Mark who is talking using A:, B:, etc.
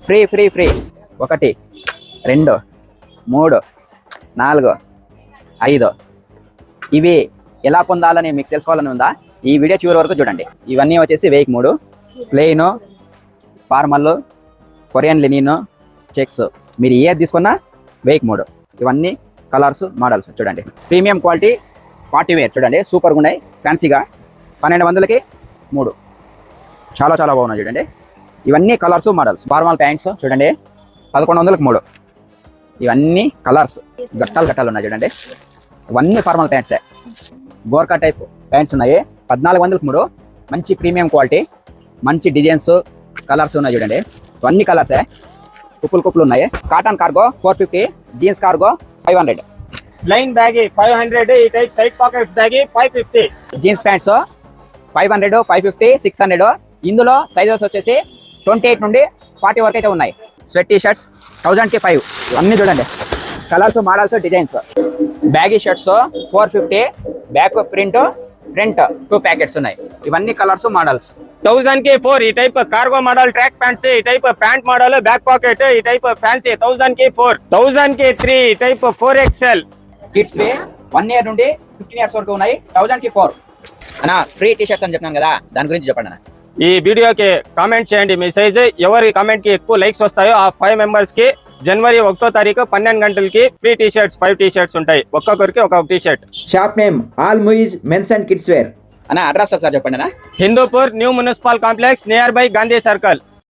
A: Free free free 1 2 3 4 5 ఇవి ఎలా పొందాలని మీకు తెలుసుకోవాలని ఉందా? ఈ వీడియో చివరి వరకు చూడండి. ఇవన్నీ వచ్చేసి 1003 plain, formal, Korean linen, checks. మీరు ఏది తీసుకున్నా 1003. ఇవన్నీ కలర్స్ మోడల్స్ చూడండి. ప్రీమియం క్వాలిటీ పార్టీ వేర్ చూడండి, సూపర్గా ఉన్నాయి. ఫ్యాన్సీగా 1200కి 3 చాలా చాలా బాగున్నాయి చూడండి. ఇవన్నీ కలర్స్ మోడల్స్. ఫార్మల్ ప్యాంట్స్ చూడండి 1100కి 3. ఇవన్నీ కలర్స్ గట్టాలు ఉన్నాయి చూడండి. ఇవన్నీ ఫార్మల్ ప్యాంట్సే. గోర్కా టైప్ ప్యాంట్స్ ఉన్నాయి 1400కి 3. మంచి ప్రీమియం క్వాలిటీ, మంచి డిజైన్స్, కలర్స్ ఉన్నాయి చూడండి. ఇవన్నీ కలర్సే, కుప్పులు ఉన్నాయి. Cotton cargo 450, jeans cargo 500.
B: Plain baggy 500, ఈ type side pockets baggy 550.
A: Jeans pants 500, 550, 600. ఇందులో సైజెస్ వచ్చేసి 28 నుండి 40 వరకు అయితే ఉన్నాయి. స్వెట్ టీ షర్ట్స్ 1000కి 5. ఇవన్నీ చూడండి colours, models, designs. Baggy shirts 450, back print, front 2 packets ఉన్నాయి. ఇవన్నీ కలర్స్, మోడల్స్.
B: 1000కి 4, ఈ type cargo model track pants, ఈ type pant model back pocket, ఈ టైప్ ఫ్యాన్సీ 1000కి 4. 1000కి 3, ఈ టైప్ 4XL.
A: కిడ్స్ వే 1 ఇయర్ నుండి 15 ఇయర్స్ వరకు ఉన్నాయి. 1000కి 4 అన్న. ఫ్రీ టీ షర్ట్స్ అని చెప్పినాను కదా, దాని గురించి చెప్పండి అన్న.
B: ఈ వీడియోకి కామెంట్ చేయండి మీ సైజు. ఎవరి కామెంట్ కి ఎక్కువ లైక్స్ వస్తాయో ఆ 5 మెంబర్స్ కి జనవరి 1వ తారీఖు 12 గంటలకి free T shirts 5 T shirts ఉంటాయి. ఒక్కొక్కరికి ఒక T shirt.
C: Shop name all movies men's and kids wear.
A: అన్న అడ్రస్ ఒకసారి చెప్పండి అన్న.
B: Hindupur new municipal complex near by Gandhi circle.